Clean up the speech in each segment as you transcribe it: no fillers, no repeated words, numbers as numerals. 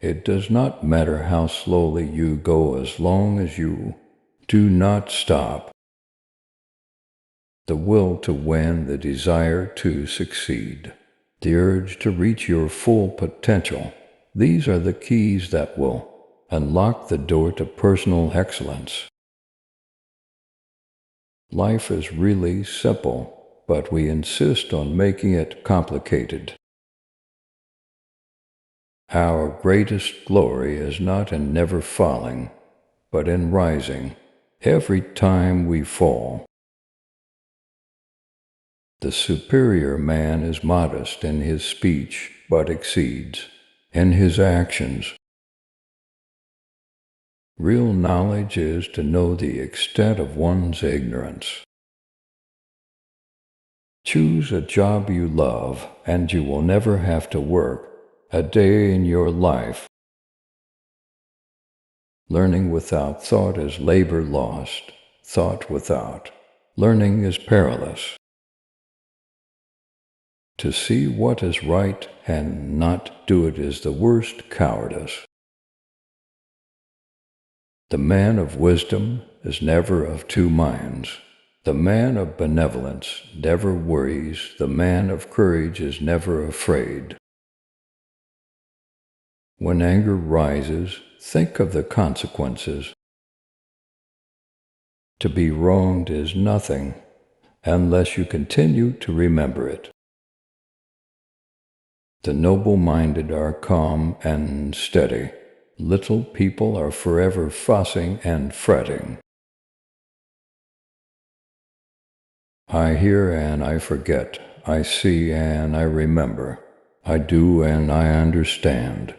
It does not matter how slowly you go as long as you do not stop. The will to win, the desire to succeed, the urge to reach your full potential, these are the keys that will unlock the door to personal excellence. Life is really simple, but we insist on making it complicated. Our greatest glory is not in never falling, but in rising every time we fall. The superior man is modest in his speech, but exceeds in his actions. Real knowledge is to know the extent of one's ignorance. Choose a job you love, and you will never have to work a day in your life. Learning without thought is labor lost. Thought without learning is perilous. To see what is right and not do it is the worst cowardice. The man of wisdom is never of two minds. The man of benevolence never worries. The man of courage is never afraid. When anger rises, think of the consequences. To be wronged is nothing unless you continue to remember it. The noble-minded are calm and steady. Little people are forever fussing and fretting. I hear and I forget. I see and I remember. I do and I understand.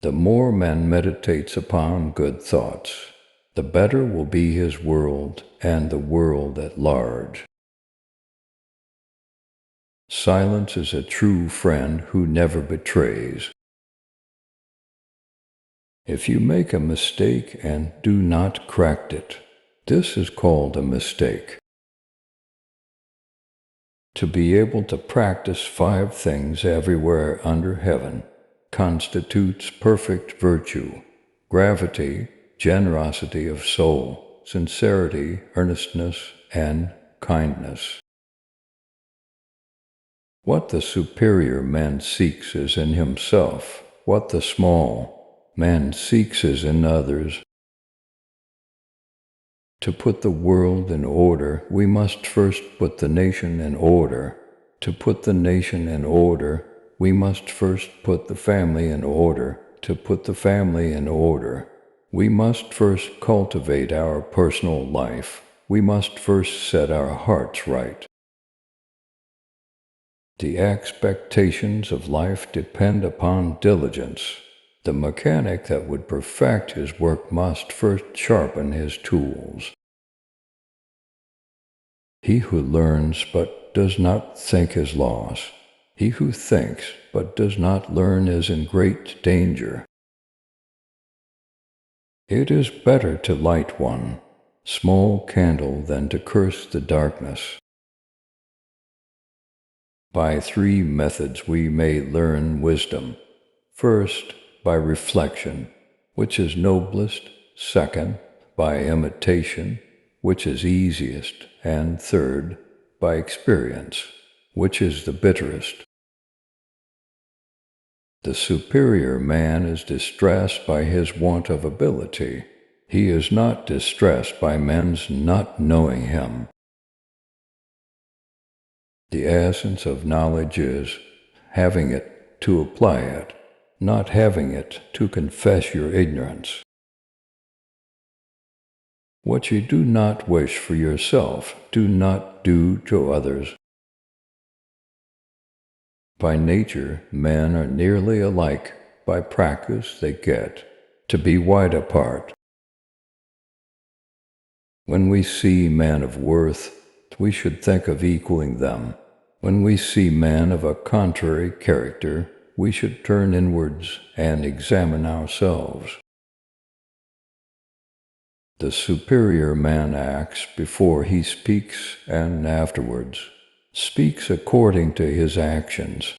The more man meditates upon good thoughts, the better will be his world and the world at large. Silence is a true friend who never betrays. If you make a mistake and do not correct it, this is called a mistake. To be able to practice 5 things everywhere under heaven constitutes perfect virtue: gravity, generosity of soul, sincerity, earnestness, and kindness. What the superior man seeks is in himself. What the small man seeks is in others. To put the world in order, we must first put the nation in order. To put the nation in order, we must first put the family in order. To put the family in order, we must first cultivate our personal life. We must first set our hearts right. The expectations of life depend upon diligence. The mechanic that would perfect his work must first sharpen his tools. He who learns but does not think is lost. He who thinks but does not learn is in great danger. It is better to light one small candle than to curse the darkness. By 3 methods we may learn wisdom. First, by reflection, which is noblest. Second, by imitation, which is easiest. And third, by experience, which is the bitterest. The superior man is distressed by his want of ability. He is not distressed by men's not knowing him. The essence of knowledge is having it to apply it, not having it to confess your ignorance. What you do not wish for yourself, do not do to others. By nature, men are nearly alike. By practice, they get to be wide apart. When we see men of worth, we should think of equaling them. When we see men of a contrary character, we should turn inwards and examine ourselves. The superior man acts before he speaks and afterwards speaks according to his actions.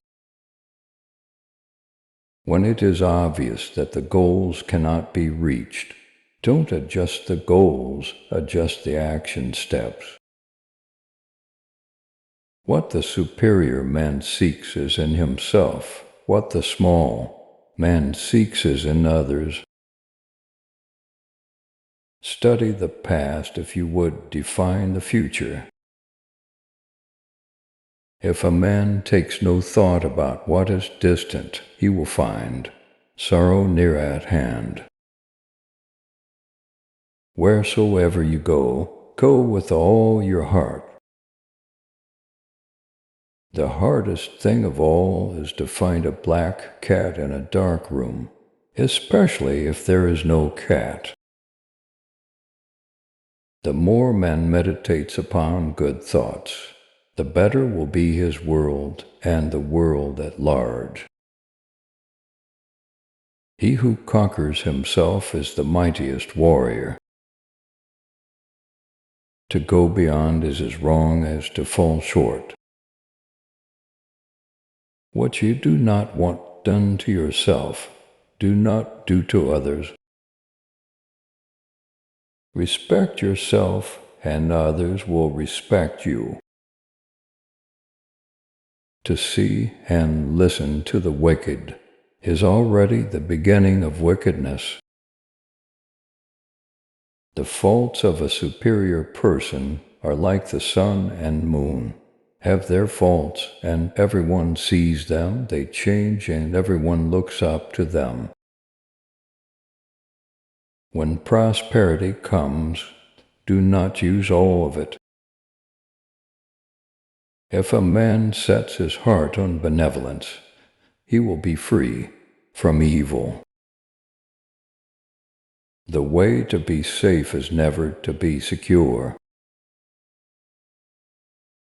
When it is obvious that the goals cannot be reached, don't adjust the goals, adjust the action steps. What the superior man seeks is in himself. What the small man seeks is in others. Study the past if you would define the future. If a man takes no thought about what is distant, he will find sorrow near at hand. Wheresoever you go, go with all your heart. The hardest thing of all is to find a black cat in a dark room, especially if there is no cat. The more man meditates upon good thoughts, the better will be his world and the world at large. He who conquers himself is the mightiest warrior. To go beyond is as wrong as to fall short. What you do not want done to yourself, do not do to others. Respect yourself, and others will respect you. To see and listen to the wicked is already the beginning of wickedness. The faults of a superior person are like the sun and moon, have their faults, and everyone sees them, they change, and everyone looks up to them. When prosperity comes, do not use all of it. If a man sets his heart on benevolence, he will be free from evil. The way to be safe is never to be secure.